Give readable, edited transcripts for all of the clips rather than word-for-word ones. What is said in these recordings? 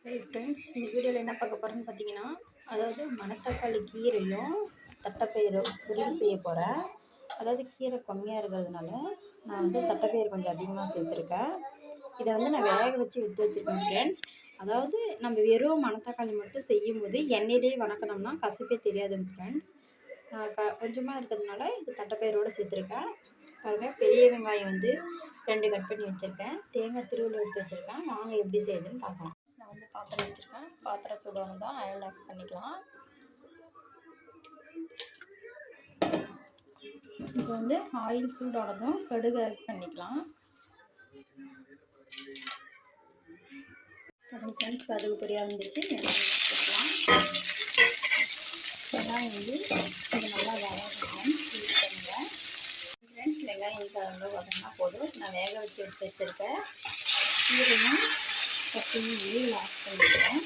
Hi friends, இந்த வீடியோவில் என்ன பார்க்க போகிறேன்னு பார்த்தீங்கன்னா, அதாவது மணத்தக்காளி கீரையும் தட்டைப்பயிறு பொரியல் செய்ய போகிறேன். அதாவது கீரை கம்மியாக இருக்கிறதுனால நான் வந்து தட்டைப்பயிறு கொஞ்சம் அதிகமாக சேர்த்துருக்கேன். இதை வந்து நான் வேக வச்சு எடுத்து வச்சுருக்கேன் ஃப்ரெண்ட்ஸ். அதாவது நம்ம வெறும் மணத்தக்காளி மட்டும் செய்யும்போது எண்ணெயிலேயே வணக்கணும்னா கசப்பே தெரியாதுங்க ஃப்ரெண்ட்ஸ். கொஞ்சமாக இருக்கிறதுனால இது தட்டைப்பயிரோடு சேர்த்துருக்கேன். பாருங்கள், பெரிய வெங்காயம் வந்து 2 கட் பண்ணி வச்சுருக்கேன். தேங்காய் திருவள்ளு எடுத்து வச்சுருக்கேன். வாங்க எப்படி செய்யுதுன்னு பார்க்கலாம். நான் வந்து பாத்திரம் வச்சுருக்கேன். பாத்திரம் சூடாக தான் ஆயில் ஆட் பண்ணிக்கலாம். இப்போ வந்து ஆயில் சூடானதும் கடுகு ஆட் பண்ணிக்கலாம். ஃப்ரெண்ட்ஸ், கடுகு பொரியாக இருந்துச்சு. வெங்காயம் வந்து இது நல்லா வதங்கணும். யூஸ் பண்ணுங்கள் ஃப்ரெண்ட்ஸ். வெங்காயம் இது வதங்கினா போதும். நான் வேக வச்சு எடுத்து வச்சுருக்கேன். இதுலையும் கட்டியும் வெளியில் ஆட் பண்ணிக்கிறேன்.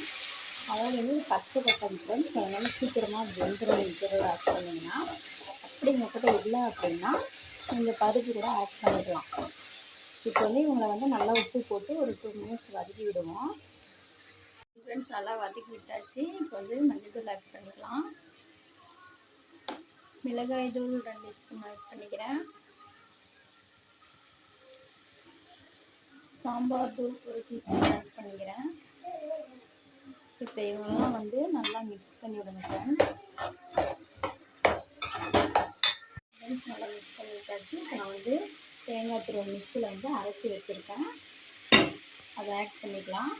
அதாவது வந்து பச்சை தக்காளி ஃப்ரெண்ட்ஸ், அதனால் சீக்கிரமாக வெந்துடும். இருக்கிறத ஆட் பண்ணிங்கன்னா அப்படி உங்கள்கிட்ட இல்லை அப்படின்னா நீங்கள் பருப்பு கூட ஆட் பண்ணிக்கலாம். இப்போ வந்து இவங்களை வந்து நல்லா உப்பு போட்டு ஒரு 2 மினிட்ஸ் வதக்கி விடுவோம். ஃப்ரெண்ட்ஸ், நல்லா வதக்கி விட்டாச்சு. இப்போ வந்து மஞ்சள்தூள் ஆட் பண்ணிக்கலாம். மிளகாய் தூள் 2 ஸ்பூன் ஆட் பண்ணிக்கிறேன். சாம்பார் தூள் 1 டீஸ்பூன் ஆட் பண்ணிக்கிறேன். இப்போ இவங்கெல்லாம் வந்து நல்லா மிக்ஸ் பண்ணி விடுங்க ஃப்ரெண்ட்ஸ். நல்லா மிக்ஸ் பண்ணி விட்டாச்சு. இப்போ நான் வந்து தேங்காய் திருவள்ளு மிக்ஸியில் வந்து அரைச்சி வச்சுருக்கேன். அதை ஆட் பண்ணிக்கலாம்.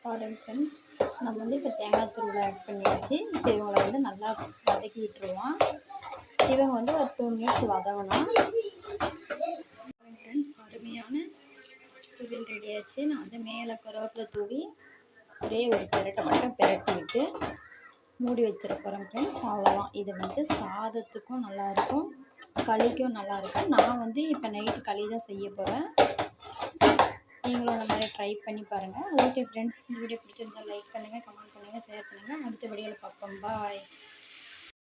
பாருங்க ஃப்ரெண்ட்ஸ், நம்ம வந்து இப்போ தேங்காய் திருவள்ளு ஆட் பண்ணியாச்சு. இப்போ இவங்களை வந்து நல்லா வதக்கி விட்டுருவோம். இவங்க வந்து ஒரு 2 மினிட்ஸ் வதங்கணும். ஃப்ரெண்ட்ஸ், அருமையான பொரியல் ரெடி ஆச்சு. நான் வந்து மேலே கருவேப்பிலை தூவி ஒரே ஒரு பெரட்டை மட்டும் பெரட்டி விட்டு மூடி வச்சிருக்கிறேன் ஃப்ரெண்ட்ஸ். அவ்வளோதான். இது வந்து சாதத்துக்கும் நல்லாயிருக்கும், களிக்கும் நல்லாயிருக்கும். நான் வந்து இப்போ நைட்டு களி தான் செய்ய போகிறேன். நீங்களும் அந்த மாதிரி ட்ரை பண்ணி பாருங்கள். ஓகே ஃப்ரெண்ட்ஸ், இந்த வீடியோ பிடிச்சிருந்தால் லைக் பண்ணுங்கள், கமெண்ட் பண்ணுங்கள், ஷேர் பண்ணுங்கள். அடுத்த வீடியோவில் பார்ப்போம். பாய்.